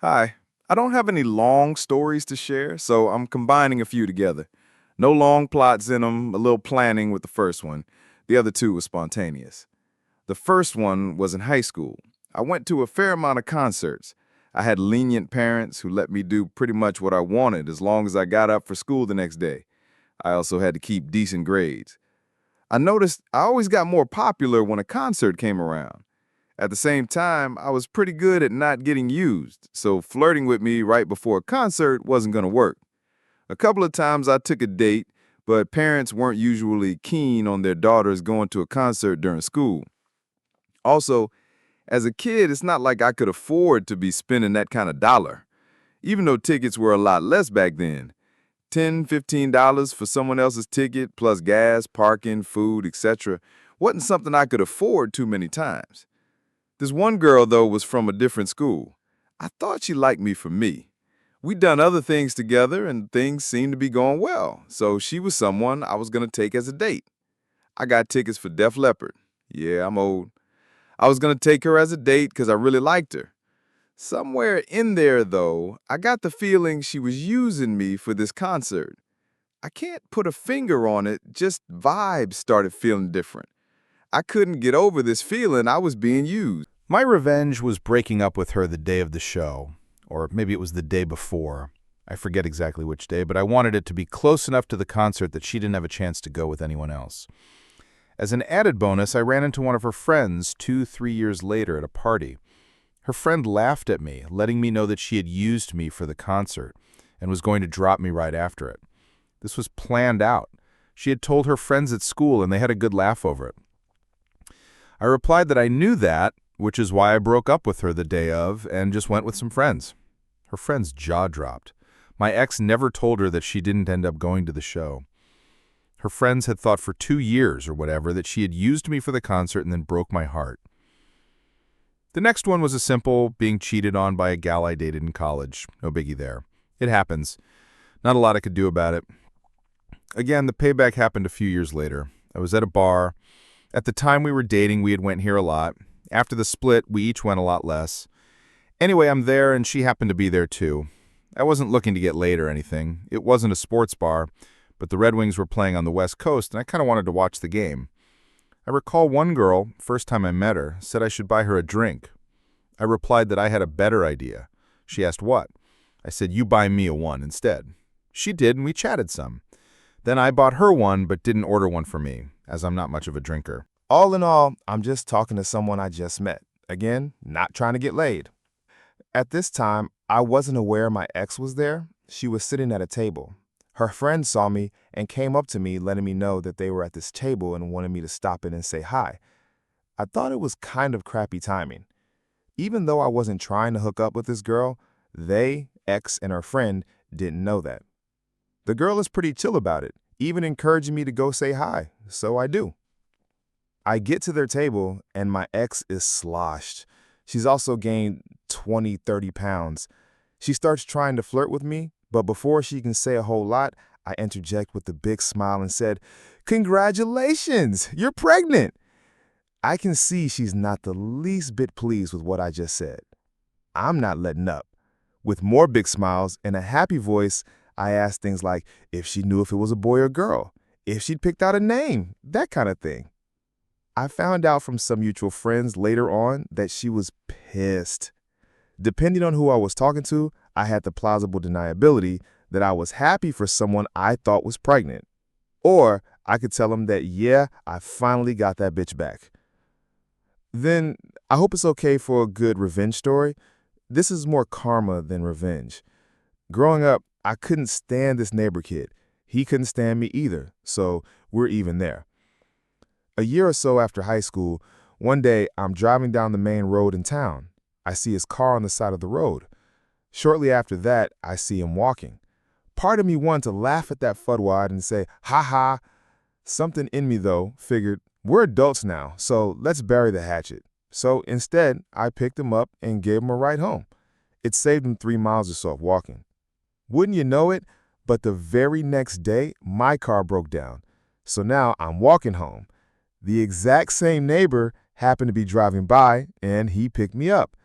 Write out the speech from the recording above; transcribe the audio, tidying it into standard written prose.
Hi. I don't have any long stories to share, so I'm combining a few together. No long plots in them, a little planning with the first one. The other two were spontaneous. The first one was in high school. I went to a fair amount of concerts. I had lenient parents who let me do pretty much what I wanted as long as I got up for school the next day. I also had to keep decent grades. I noticed I always got more popular when a concert came around. At the same time, I was pretty good at not getting used, so flirting with me right before a concert wasn't going to work. A couple of times I took a date, but parents weren't usually keen on their daughters going to a concert during school. Also, as a kid, it's not like I could afford to be spending that kind of dollar, even though tickets were a lot less back then. $10, $15 for someone else's ticket, plus gas, parking, food, etc., wasn't something I could afford too many times. This one girl, though, was from a different school. I thought she liked me for me. We'd done other things together, and things seemed to be going well, so she was someone I was going to take as a date. I got tickets for Def Leppard. Yeah, I'm old. I was going to take her as a date because I really liked her. Somewhere in there, though, I got the feeling she was using me for this concert. I can't put a finger on it, just vibes started feeling different. I couldn't get over this feeling I was being used. My revenge was breaking up with her the day of the show, or maybe it was the day before. I forget exactly which day, but I wanted it to be close enough to the concert that she didn't have a chance to go with anyone else. As an added bonus, I ran into one of her friends 2-3 years later at a party. Her friend laughed at me, letting me know that she had used me for the concert and was going to drop me right after it. This was planned out. She had told her friends at school, and they had a good laugh over it. I replied that I knew that, which is why I broke up with her the day of and just went with some friends. Her friend's jaw dropped. My ex never told her that she didn't end up going to the show. Her friends had thought for 2 years or whatever that she had used me for the concert and then broke my heart. The next one was a simple being cheated on by a gal I dated in college. No biggie there. It happens. Not a lot I could do about it. Again, the payback happened a few years later. I was at a bar. At the time we were dating, we had went here a lot. After the split, we each went a lot less. Anyway, I'm there, and she happened to be there too. I wasn't looking to get laid or anything. It wasn't a sports bar, but the Red Wings were playing on the West Coast, and I kind of wanted to watch the game. I recall one girl, first time I met her, said I should buy her a drink. I replied that I had a better idea. She asked what. I said, you buy me a one instead. She did, and we chatted some. Then I bought her one, but didn't order one for me, as I'm not much of a drinker. All in all, I'm just talking to someone I just met. Again, not trying to get laid. At this time, I wasn't aware my ex was there. She was sitting at a table. Her friend saw me and came up to me, letting me know that they were at this table and wanted me to stop in and say hi. I thought it was kind of crappy timing. Even though I wasn't trying to hook up with this girl, they, ex and her friend, didn't know that. The girl is pretty chill about it, even encouraging me to go say hi, so I do. I get to their table, and my ex is sloshed. She's also gained 20, 30 pounds. She starts trying to flirt with me, but before she can say a whole lot, I interject with a big smile and said, "Congratulations, you're pregnant." I can see she's not the least bit pleased with what I just said. I'm not letting up. With more big smiles and a happy voice, I asked things like if she knew if it was a boy or girl, if she'd picked out a name, that kind of thing. I found out from some mutual friends later on that she was pissed. Depending on who I was talking to, I had the plausible deniability that I was happy for someone I thought was pregnant. Or I could tell them that, yeah, I finally got that bitch back. Then I hope it's okay for a good revenge story. This is more karma than revenge. Growing up, I couldn't stand this neighbor kid. He couldn't stand me either, so we're even there. A year or so after high school, one day I'm driving down the main road in town. I see his car on the side of the road. Shortly after that, I see him walking. Part of me wanted to laugh at that fuckwad and say, ha ha. Something in me, though, figured, we're adults now, so let's bury the hatchet. So instead, I picked him up and gave him a ride home. It saved him 3 miles or so of walking. Wouldn't you know it, but the very next day, my car broke down. So now I'm walking home. The exact same neighbor happened to be driving by, and he picked me up.